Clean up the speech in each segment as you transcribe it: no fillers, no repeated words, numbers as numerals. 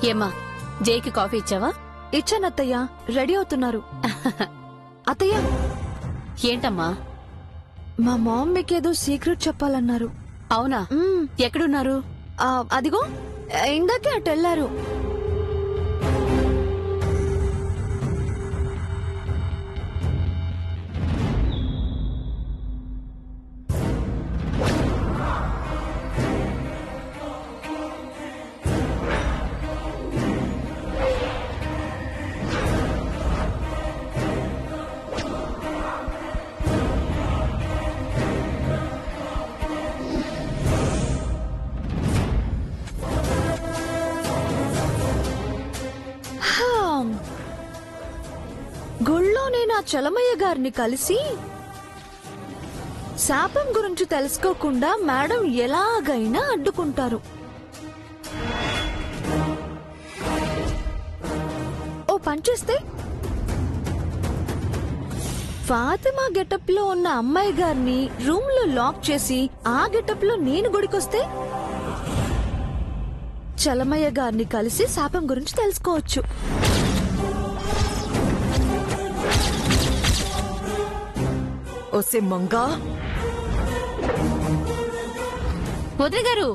ఏమ్మా, జైకి కాఫీ ఇచ్చావా? ఇచ్చానత్తయ్య, రెడీ అవుతున్నారు. అత్తయ్య, ఏంటమ్మా? మా మామ్ మీకేదో సీక్రెట్ చెప్పాలన్నారు. అవునా? ఎక్కడున్నారు? అదిగో ఇందాకే అటెళ్లారు. గుళ్ళో నేను ఆ చలమయ్య గారిని కలిసి శాపం గురించి తెలుసుకోకుండా మేడం ఎలాగైనా అడ్డుకుంటారు. ఓ పనిచేస్తే ఫాతిమా గెటప్ లో ఉన్న అమ్మాయి గారిని రూమ్ లో లాక్ చేసి ఆ గెటప్ లో నేను గుడికొస్తే చలమయ్య గారిని కలిసి శాపం గురించి తెలుసుకోవచ్చు. ఓసే మంగా, వదిన గారు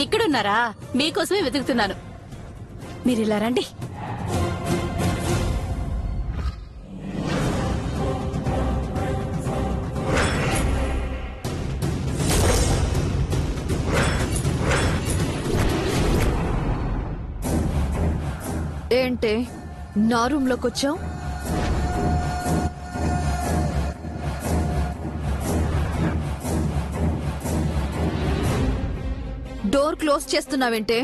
ఇక్కడున్నారా? మీకోసమే వెతుకుతున్నాను. మీరిలా రండి. ఏంటే నా రూమ్ లోకి వచ్చావు? Door close చేస్తున్నావేంటే?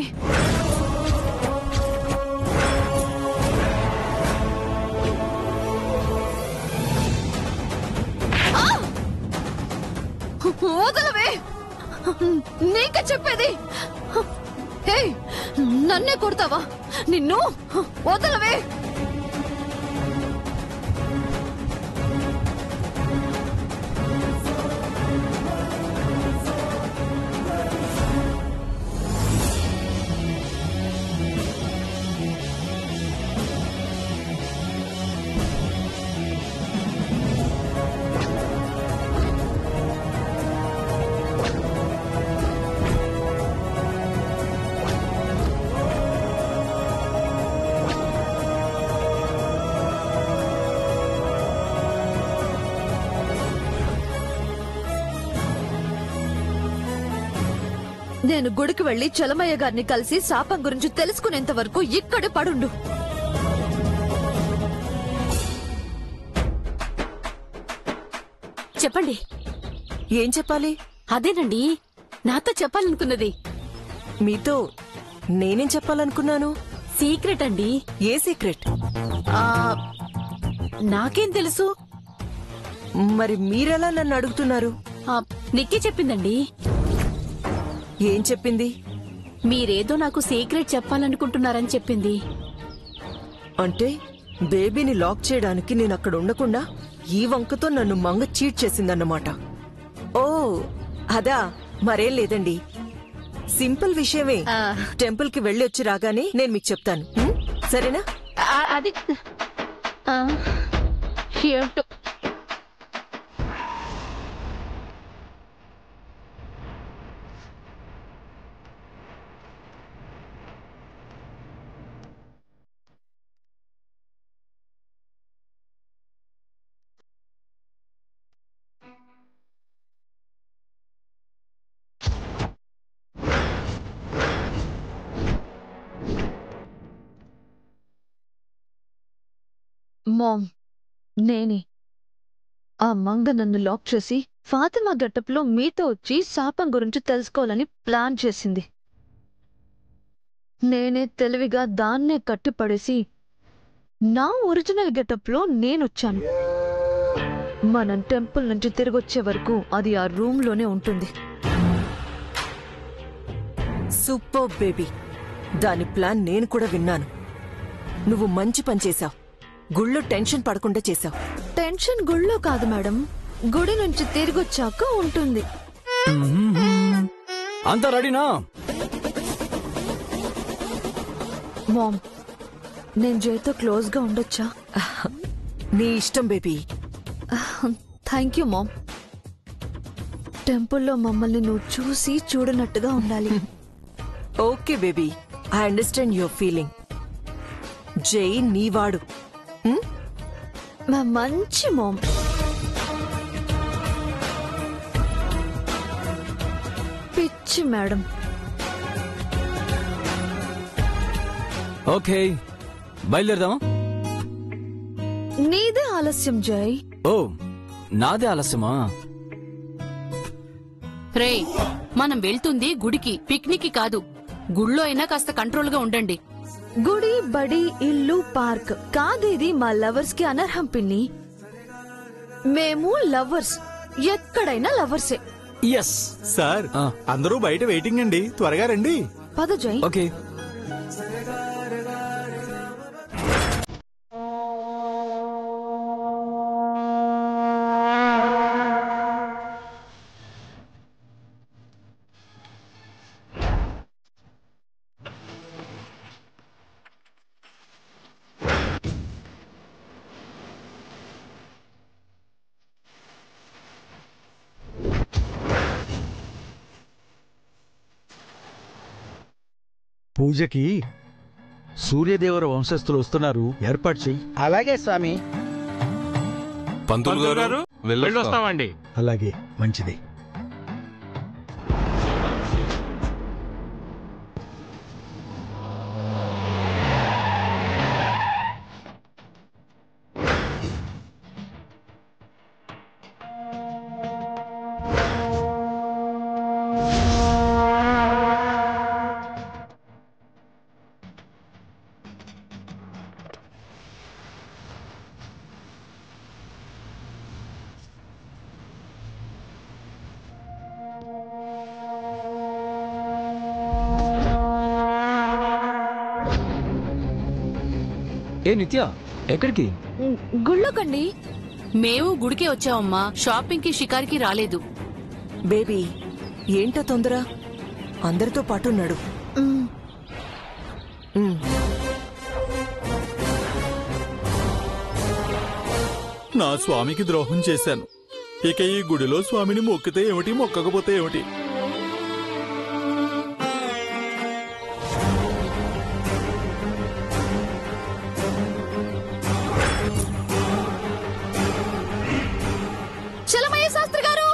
వదలవే, నీకే చెప్పేది. నన్నే కొడతావా? నిన్ను వదలవే. నేను గుడికి వెళ్లి చలమయ్య గారిని కలిసి శాపం గురించి తెలుసుకునేంత వరకు ఇక్కడే పడుండు. చెప్పండి. ఏం చెప్పాలి? అదేనండి నాతో చెప్పాలనుకున్నది. మీతో నేనేం చెప్పాలనుకున్నాను? సీక్రెట్ అండి. ఏ సీక్రెట్? నాకేం తెలుసు? మరి మీరెలా నన్ను అడుగుతున్నారు? నిక్కి చెప్పిందండి. ఏం చెప్పింది? మీరేదో నాకు సీక్రెట్ చెప్పాలనుకుంటున్నారని చెప్పింది. అంటే బేబీని లాక్ చేయడానికి నేను అక్కడ ఉండకుండా ఈ వంకతో నన్ను మంగ చీట్ చేసిందన్నమాట. ఓ అదా, మరేం లేదండి, సింపుల్ విషయమే. టెంపుల్ కి వెళ్ళి వచ్చి రాగానే నేను మీకు చెప్తాను, సరేనా? అది మామ్, నేనే. ఆ మంగ నన్ను లాక్ చేసి ఫాతిమా గెటప్ లో మీతో వచ్చి శాపం గురించి తెలుసుకోవాలని ప్లాన్ చేసింది. నేనే తెలివిగా దాన్నే కట్టిపడేసి నా ఒరిజినల్ గెటప్ లో నేనొచ్చాను. మనం టెంపుల్ నుంచి తిరిగొచ్చే వరకు అది ఆ రూమ్ లోనే ఉంటుంది. సూపర్ బేబీ, దాని ప్లాన్ నేను కూడా విన్నాను. నువ్వు మంచి పని చేశావు. గుళ్ళో టెన్షన్ పడకుండా చేశావు. టెన్షన్ గుళ్ళో కాదు మేడం, గుడి నుంచి తిరిగొచ్చాక ఉంటుంది. అంతా రెడీనా? మామ్, నేను జైతో క్లోజ్ గా ఉండొచ్చా? నీ ఇష్టం బేబీ. Thank you ma'am. టెంపుల్లో మమ్మల్ని నువ్వు చూసి చూడనట్టుగా ఉండాలి. Okay baby, I understand your feeling. జై నీవాడు. మా మంచి మామ్. పిచ్చి మేడం. ఓకే, బయలుదేరదాం. నీదే ఆలస్యం జై. ఓ, నాదే ఆలస్యమా? రే, మనం వెళ్తుంది గుడికి, పిక్నిక్ కాదు. గుళ్ళో అయినా కాస్త కంట్రోల్ గా ఉండండి. గుడి, బడి, ఇల్లు, పార్క్ కాదేది మా లవర్స్ కి అనర్హం పిన్ని. మేము లవర్స్, ఎక్కడైనా లవర్సే. ఎస్ సార్, అందరూ బయట వెయిటింగ్ అండి, త్వరగా రండి. పద జై. ఓకే. పూజకి సూర్యదేవర వంశస్థులు వస్తున్నారు, ఏర్పాటు చెయ్యి. అలాగే స్వామి. పంతులు గారు వెళ్ళొస్తామండి. అలాగే, మంచిది. ఏ నిత్య, ఎక్కడికి? గుళ్ళోకండి. మేము గుడికే వచ్చామమ్మా, షాపింగ్ కి షికార్కి రాలేదు. బేబీ, ఏంటో తొందర? అందరితో పాటు నడు. నా స్వామికి ద్రోహం చేశాను. ఇక ఈ గుడిలో స్వామిని మొక్కితే ఏమిటి, మొక్కకపోతే ఏమిటి? చలమయ్య శాస్త్రి గారు.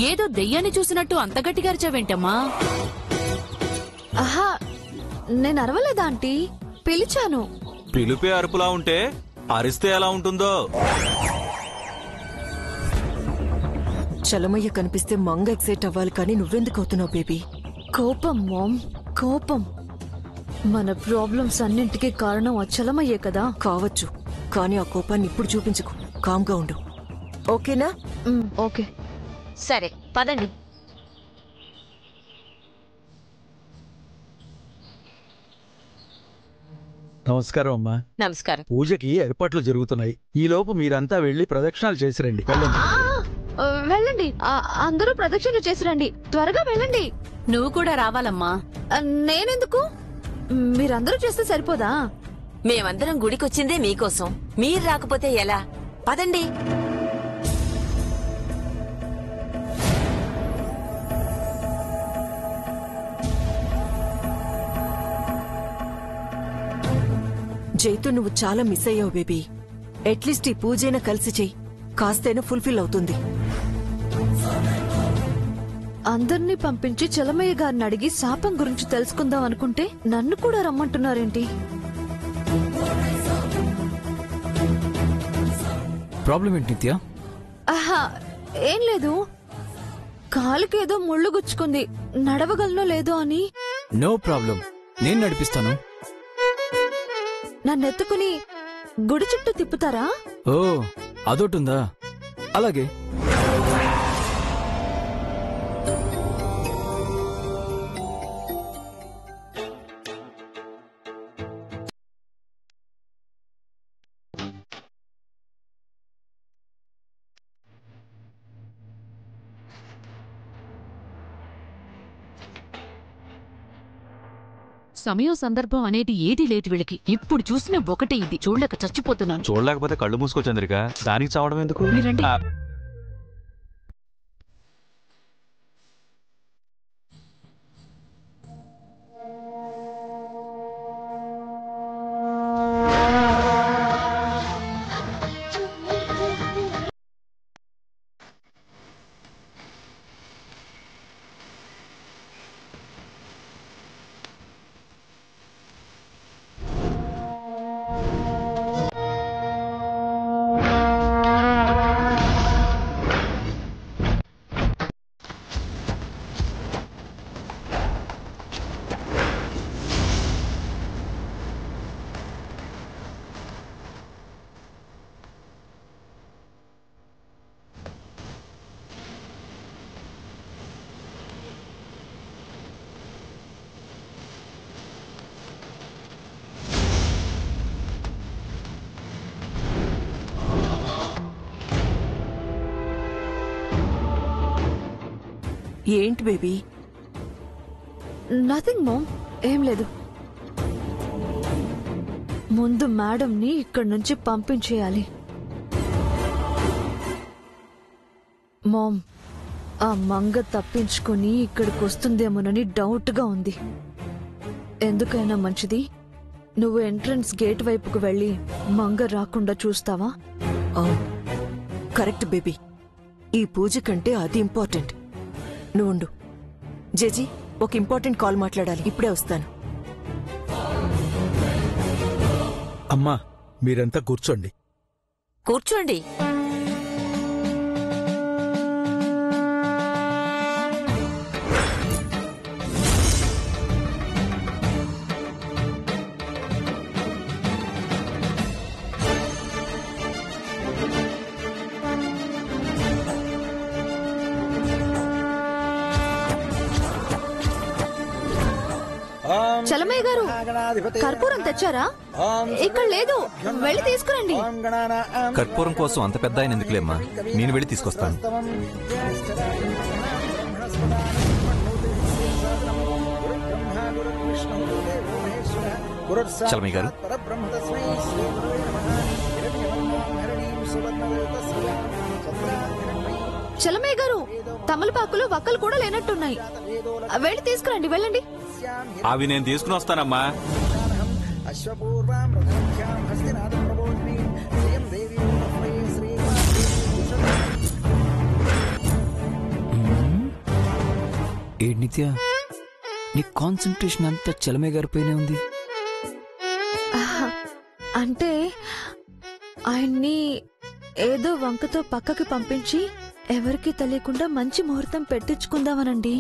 ఏదో దెయ్యాన్ని చూసినట్టు అంత గట్టిగా అరిచావేంటమ్మా? ఆహా, నేను అరవలేదా ఆంటీ, పిలిచాను. పిలిపే అరుపులా ఉంటే అరిస్తే ఎలా ఉంటుందో. చలమయ్య కనిపిస్తే మంగ ఎక్సైట్ అవ్వాలి, కానీ నువ్వెందుకు అవుతున్నావు బేబీ? కోపం మామ్, కోపం. మన ప్రాబ్లమ్స్ అన్నింటికీ కారణం ఆ చలమయ్యే కదా. కావచ్చు, కానీ ఆ కోపాన్ని ఇప్పుడు చూపించుకో. కామ్గా ఉండు, ఓకేనా? ఓకే. సరే పదండి. నమస్కారం అమ్మా. నమస్కారం. పూజకి ఏర్పాట్లు జరుగుతున్నాయి. ఈలోపు మీరంతా వెళ్లి ప్రదక్షిణాలు చేసి రండి. వెళ్ళండి. వెళ్ళండి, అందరూ ప్రదక్షిణ చేసి రండి. త్వరగా వెళ్ళండి. నువ్వు కూడా రావాలమ్మా. నేనెందుకు? మీరందరూ చేస్తే సరిపోదా? మేమందరం గుడికొచ్చిందే మీకోసం, మీరు రాకపోతే ఎలా? పదండి. జైతో నువ్వు చాలా మిస్ అయ్యావు బేబీ. అట్లీస్ట్ ఈ పూజైనా కలిసి చెయ్యి, కాస్తైనా ఫుల్ఫిల్ అవుతుంది. అందర్నీ పంపించి చలమయ్య గారిని అడిగి శాపం గురించి తెలుసుకుందాం అనుకుంటే నన్ను కూడా రమ్మంటున్నారేంటి? ప్రాబ్లం ఏంటి నిత్య? ఆహా, ఏం లేదు. కాలుకేదో ముళ్ళు గుచ్చుకుంది, నడవగలనో లేదో అని. నో ప్రాబ్లం, నేను నడిపిస్తాను. నన్నెత్తుకుని గుడి చుట్టూ తిప్పుతారా? ఓ, అదొటుందా? అలాగే. సమయం సందర్భం అనేది ఏది లేదు వీళ్ళకి. ఇప్పుడు చూసిన ఒకటే ఇది. చూడలేక చచ్చిపోతున్నాను. చూడలేకపోతే కళ్ళు మూసుకో చంద్రిక, దానికి చావడం ఎందుకు? మీరండి. ఏంటి బేబీ? నథింగ్ మామ్, ఏం లేదు. ముందు మేడంని ఇక్కడి నుంచి పంపించేయాలి. మామ్, ఆ మంగ తప్పించుకుని ఇక్కడికి వస్తుందేమోనని డౌట్గా ఉంది. ఎందుకైనా మంచిది, నువ్వు ఎంట్రన్స్ గేట్ వైపుకు వెళ్ళి మంగ రాకుండా చూస్తావా? కరెక్ట్ బేబీ, ఈ పూజ కంటే అది ఇంపార్టెంట్. నువ్వుండు జేజీ, ఒక ఇంపార్టెంట్ కాల్ మాట్లాడాలి, ఇప్పుడే వస్తాను. అమ్మా, మీరంతా కూర్చోండి. కూర్చోండి. చలమయ్య గారు, కర్పూరం తెచ్చారా? ఇక్కడ లేదు, వెళ్ళి తీసుకురండి. కర్పూరం కోసం అంత పెద్ద ఆయన ఎందుకులేమ్మా, నేను వెళ్ళి తీసుకొస్తాను. చలమయ్య గారు, చలమయ్య గారు, తమలపాకులు వక్కలు కూడా లేనట్టున్నాయి. వెళ్ళి తీసుకురండి, వెళ్ళండి. అవి నేను తీసుకుని వస్తానమ్మా. ఏ నిత్య, నీ కాన్సంట్రేషన్ అంతా చలమే గారిపైనే ఉంది. అంటే ఆయన్ని ఏదో వంకతో పక్కకి పంపించి ఎవరికీ తెలియకుండా మంచి ముహూర్తం పెట్టించుకుందామనండి.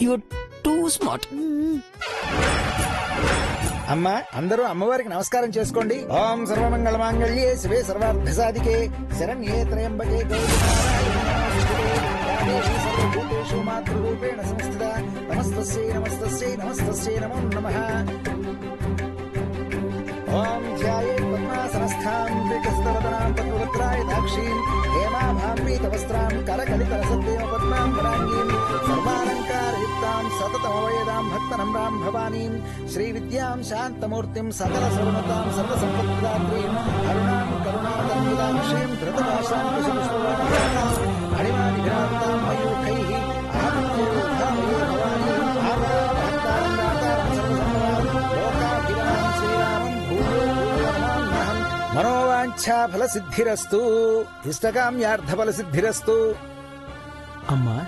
Your two smart. అమ్మా, అందరూ అమ్మవారికి నమస్కారం చేసుకోండి. ఓం సర్వమంగళ మాంగళ్యే శివే సర్వార్థ సాధికే శరణ్యే త్రయంబకే గౌరీ సర్వభూతేషు మాతృరూపేణ సంస్థిత నమస్తస్యై నమస్తస్యై నమస్తస్యై నమో నమః. ఓం ధ్యాయేత్ పద్మాసనస్థాం వికసితవదనాం పద్మవక్త్రాయతాక్షీం హేమాభాం పీతవస్త్రాం కరకలితరసద్దేవ పద్మాం వరాంగీం సర్వాలంకారయుక్తాం సతతమవయదాం భక్తనమ్రాం భవానీం శ్రీవిద్యాం శాంతమూర్తిం సకలసర్వతాం సర్వసంపత్ప్రదాత్రీం అరుణాం కరుణాతన్విదాం శ్రీం ధృతభాషాం కుశలశ్లోకాం హరిమాదిభిరాంతాం మయూఖైః ఆదిత్యోద్ధామయే భవానీ ఆవాహంతారం రాతారం సర్వసంపదాం లోకాభిరామం శ్రీరామం భూయో భూయో నమామ్యహం. మనోవాంఛా ఫలసిద్ధిరస్తు, ఇష్టకామ్యార్థ ఫలసిద్ధిరస్తు. అమ్మా,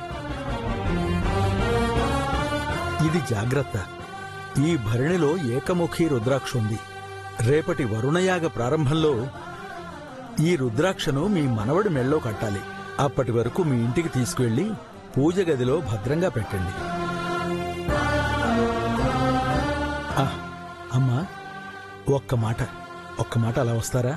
ఇది జాగ్రత్త. ఈ భరణిలో ఏకముఖి రుద్రాక్ష ఉంది. రేపటి వరుణయాగ ప్రారంభంలో ఈ రుద్రాక్షను మీ మనవడి మెళ్ళో కట్టాలి. అప్పటి వరకు మీ ఇంటికి తీసుకువెళ్లి పూజ గదిలో భద్రంగా పెట్టండి. అమ్మా, ఒక్క మాట అలా వస్తారా?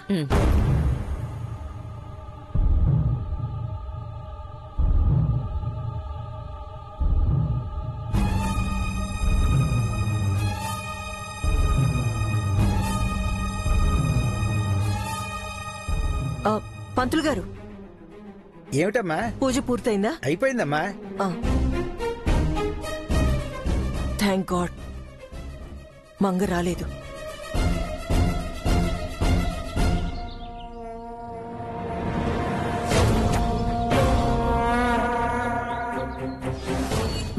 పంతులు గారు, ఏమిటమ్మా? పూజ పూర్తయిందా? అయిపోయిందమ్మా. థ్యాంక్ గాడ్, మంగ రాలేదు.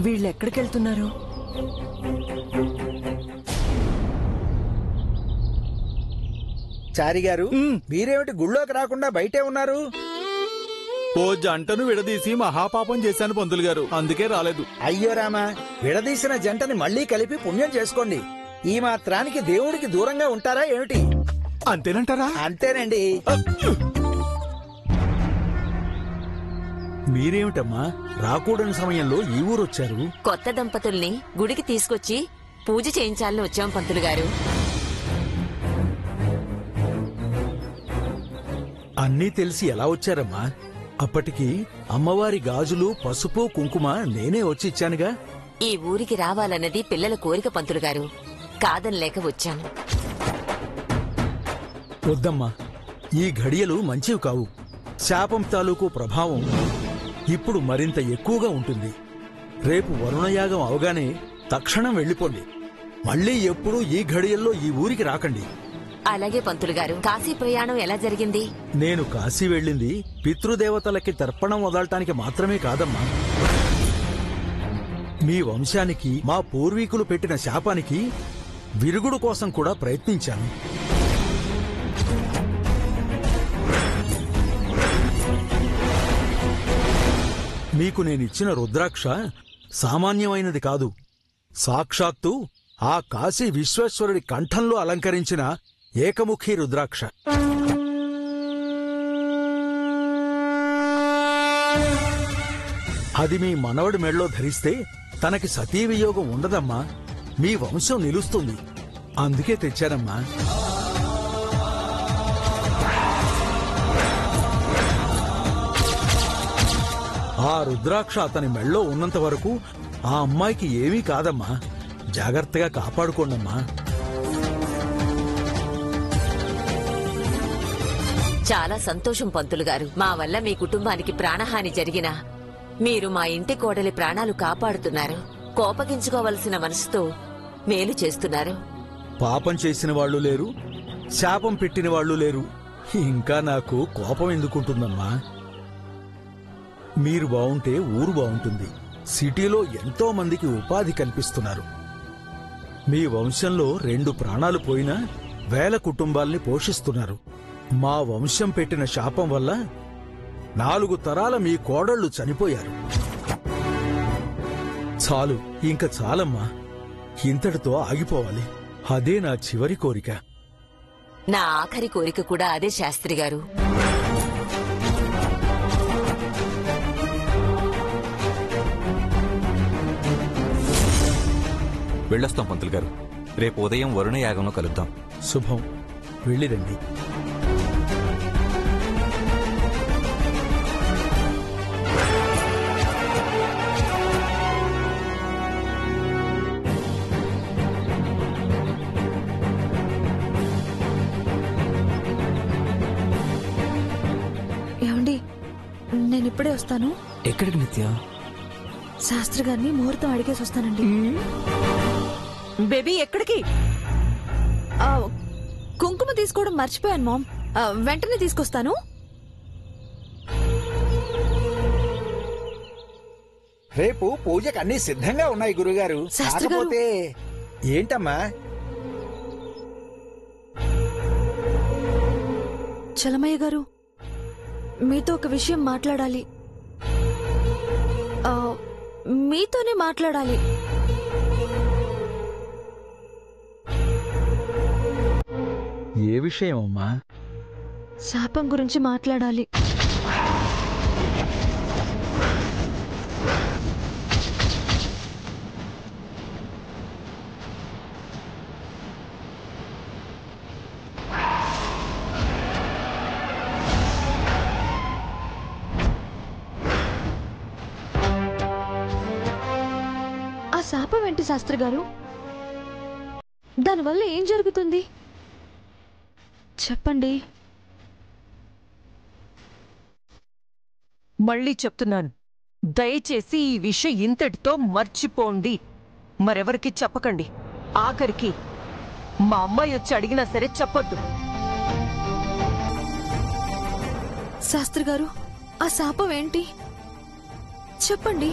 వీళ్ళు ఎక్కడికెళ్తున్నారు? చారి గారు, మీరేమిటి గుళ్ళోకి రాకుండా బయటే ఉన్నారు? ఓ జంటను విడదీసి మహాపాపం చేశాను పంతులు గారు, అందుకే రాలేదు. అయ్యో రామా, విడదీసిన జంటని మళ్ళీ కలిపి పుణ్యం చేసుకోండి. ఈ మాత్రానికి దేవుడికి దూరంగా ఉంటారా ఏమిటి? అంతేనంటారా? అంతేనండి. మీరేమిటమ్మా రాకూడని సమయంలో ఈ ఊరొచ్చారు? కొత్త దంపతుల్ని గుడికి తీసుకొచ్చి పూజ చేయించాలని వచ్చాం పంతులు గారు. అన్నీ తెలిసి ఎలా వచ్చారమ్మా? అప్పటికి అమ్మవారి గాజులు, పసుపు, కుంకుమ నేనే వచ్చి ఇచ్చానుగా. ఈ ఊరికి రావాలన్నది పిల్లల కోరిక పంతులు గారు, కాదనలేక వచ్చాను. వద్దమ్మా, ఈ ఘడియలు మంచివి కావు. శాపం తాలూకు ప్రభావం ఇప్పుడు మరింత ఎక్కువగా ఉంటుంది. రేపు వరుణయాగం అవగానే తక్షణం వెళ్ళిపోండి. మళ్ళీ ఎప్పుడూ ఈ ఘడియల్లో ఈ ఊరికి రాకండి. అలాగే పంతులు గారు. కాశీ ప్రయాణం ఎలా జరిగింది? నేను కాశీ వెళ్ళింది పితృదేవతలకి తర్పణం వదలటానికి మాత్రమే కాదమ్మా. మీ వంశానికి, మా పూర్వీకులు పెట్టిన శాపానికి విరుగుడు కోసం కూడా ప్రయత్నించాను. మీకు నేనిచ్చిన రుద్రాక్ష సామాన్యమైనది కాదు. సాక్షాత్తు ఆ కాశీ విశ్వేశ్వరుడి కంఠంలో అలంకరించిన ఏకముఖి రుద్రాక్ష. అది మీ మనవడి మెళ్ళో ధరిస్తే తనకి సతీ వియోగం ఉండదమ్మా. మీ వంశం నిలుస్తుంది. అందుకే తెచ్చానమ్మా. ఆ రుద్రాక్ష అతని మెళ్ళో ఉన్నంత వరకు ఆ అమ్మాయికి ఏమీ కాదమ్మా. జాగ్రత్తగా కాపాడుకోండమ్మా. చాలా సంతోషం పంతులు గారు. మా వల్ల మీ కుటుంబానికి ప్రాణహాని జరిగినా మీరు మా ఇంటి కోడలి ప్రాణాలు కాపాడుతున్నారు. కోపగించుకోవలసిన మనసుతో మేలు చేస్తున్నారు. పాపం చేసిన వాళ్ళు లేరు, శాపం పెట్టిన వాళ్ళు లేరు. ఇంకా నాకు కోపం ఎందుకుంటుందమ్మా? మీరు బావుంటే ఊరు బావుంటుంది. సిటీలో ఎంతో మందికి ఉపాధి కల్పిస్తున్నారు. మీ వంశంలో 2 ప్రాణాలు పోయినా వేల కుటుంబాల్ని పోషిస్తున్నారు. మా వంశం పెట్టిన శాపం వల్ల 4 తరాల మీ కోడళ్లు చనిపోయారు. చాలు, ఇంక చాలమ్మా. ఇంతటితో ఆగిపోవాలి. అదే నా చివరి కోరిక. నా ఆఖరి కోరిక కూడా అదే శాస్త్రి గారు. వెళ్ళొస్తాం పంతులు గారు. రేపు ఉదయం వరుణ యాగంలో కలుద్దాం. శుభం. వెళ్ళిరండి. ఏమండి, నేనిప్పుడే వస్తాను. ఎక్కడికి నిత్య? శాస్త్రి గారిని ముహూర్తం అడిగేసి వస్తానండి. బేబీ ఎక్కడికి? కుంకుమ తీసుకోవడం మర్చిపోయాను మామ్. వెంటనే తీసుకొస్తాను. రేపు పూజకు అన్ని సిద్ధంగా ఉన్నాయి గురుగారు. శాస్త్రి గారు. కాకపోతే ఏంటమ్మా? చలమయ్య గారు, మీతో ఒక విషయం మాట్లాడాలి. మీతోనే మాట్లాడాలి. ఏ విషయం అమ్మా? శాపం గురించి మాట్లాడాలి. ఆ శాపం ఏంటి శాస్త్రి గారు? దానివల్ల ఏం జరుగుతుంది చెప్పండి. మళ్ళీ చెప్తున్నాను, దయచేసి ఈ విషయం ఇంతటితో మర్చిపోండి. మరెవరికి చెప్పకండి. ఆఖరికి మా అమ్మాయి వచ్చి అడిగినా సరే చెప్పొద్దు. శాస్త్రి గారు, ఆ శాపం ఏంటి చెప్పండి.